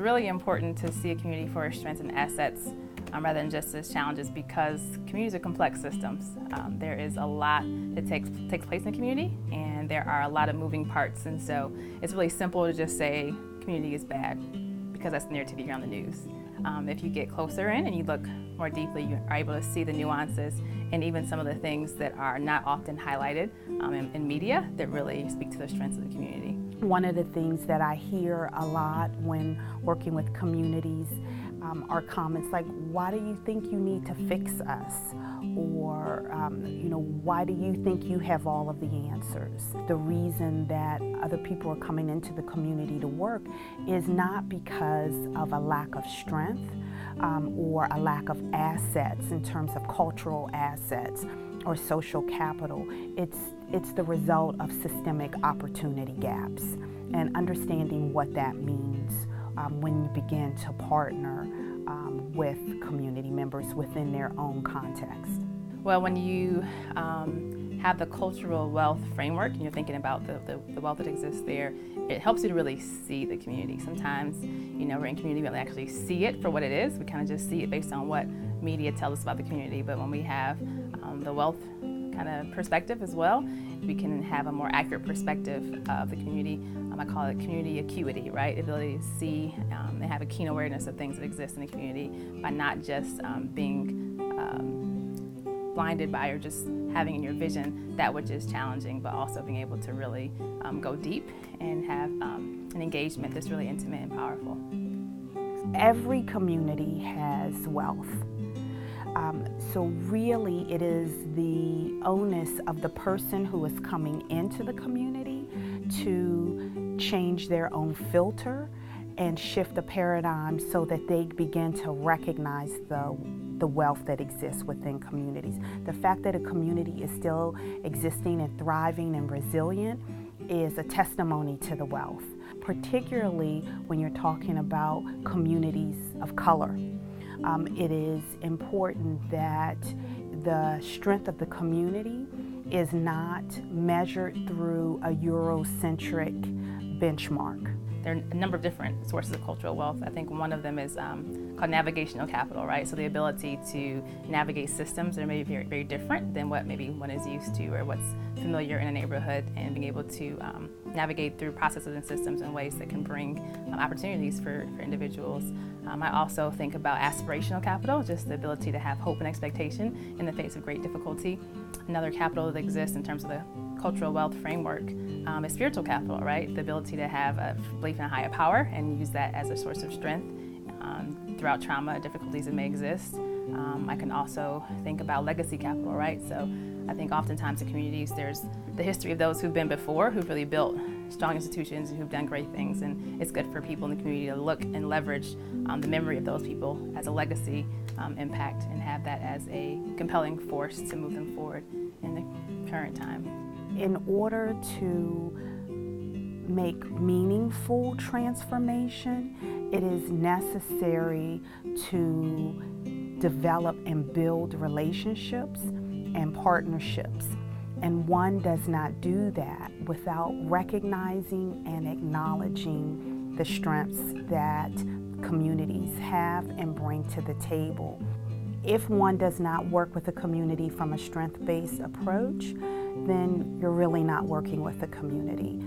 really important to see a community for its strengths and assets rather than just its challenges, because communities are complex systems. There is a lot that takes place in the community, and there are a lot of moving parts, and so it's really simple to just say community is bad because that's the narrative you hear on the news. If you get closer in and you look more deeply, you are able to see the nuances and even some of the things that are not often highlighted in media that really speak to the strengths of the community. One of the things that I hear a lot when working with communities are comments like, why do you think you need to fix us? Or, why do you think you have all of the answers? The reason that other people are coming into the community to work is not because of a lack of strength or a lack of assets in terms of cultural assets or social capital. It's the result of systemic opportunity gaps, and understanding what that means when you begin to partner with community members within their own context. Well, when you have the cultural wealth framework and you're thinking about the wealth that exists there, it helps you to really see the community. Sometimes, we're in community, we don't actually see it for what it is. We kind of just see it based on what media tells us about the community. But when we have the wealth kind of perspective as well, we can have a more accurate perspective of the community. I call it community acuity, right? The ability to see and have a keen awareness of things that exist in the community by not just being blinded by or just having in your vision that which is challenging, but also being able to really go deep and have an engagement that's really intimate and powerful. Every community has wealth. So really it is the onus of the person who is coming into the community to change their own filter and shift the paradigm so that they begin to recognize the wealth that exists within communities. The fact that a community is still existing and thriving and resilient is a testimony to the wealth, particularly when you're talking about communities of color. It is important that the strength of the community is not measured through a Eurocentric benchmark. There are a number of different sources of cultural wealth. I think one of them is called navigational capital, right? So the ability to navigate systems that are maybe very, very different than what maybe one is used to or what's familiar in a neighborhood, and being able to navigate through processes and systems in ways that can bring opportunities for individuals. I also think about aspirational capital, just the ability to have hope and expectation in the face of great difficulty. Another capital that exists in terms of the cultural wealth framework is spiritual capital, right? The ability to have a belief in a higher power and use that as a source of strength throughout trauma, difficulties that may exist. I can also think about legacy capital, right? So I think oftentimes in communities there's the history of those who've been before, who've really built strong institutions and who've done great things, and it's good for people in the community to look and leverage the memory of those people as a legacy impact and have that as a compelling force to move them forward in the current time. In order to make meaningful transformation, it is necessary to develop and build relationships and partnerships. And one does not do that without recognizing and acknowledging the strengths that communities have and bring to the table. If one does not work with a community from a strength-based approach, then you're really not working with the community.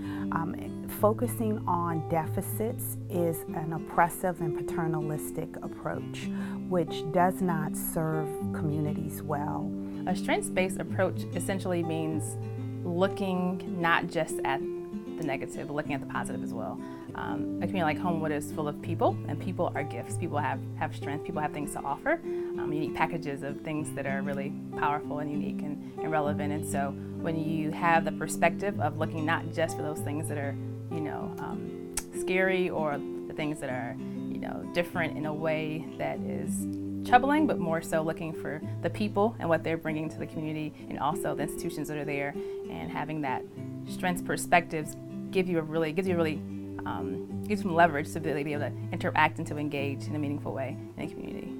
Focusing on deficits is an oppressive and paternalistic approach, which does not serve communities well. A strengths-based approach essentially means looking not just at the negative, but looking at the positive as well. A community like Homewood is full of people, and people are gifts. People have strength, people have things to offer, unique packages of things that are really powerful and unique and relevant. And so when you have the perspective of looking not just for those things that are, scary, or the things that are, different in a way that is troubling, but more so looking for the people and what they're bringing to the community, and also the institutions that are there, and having that strengths perspectives gives you some leverage to be able to interact and to engage in a meaningful way in the community.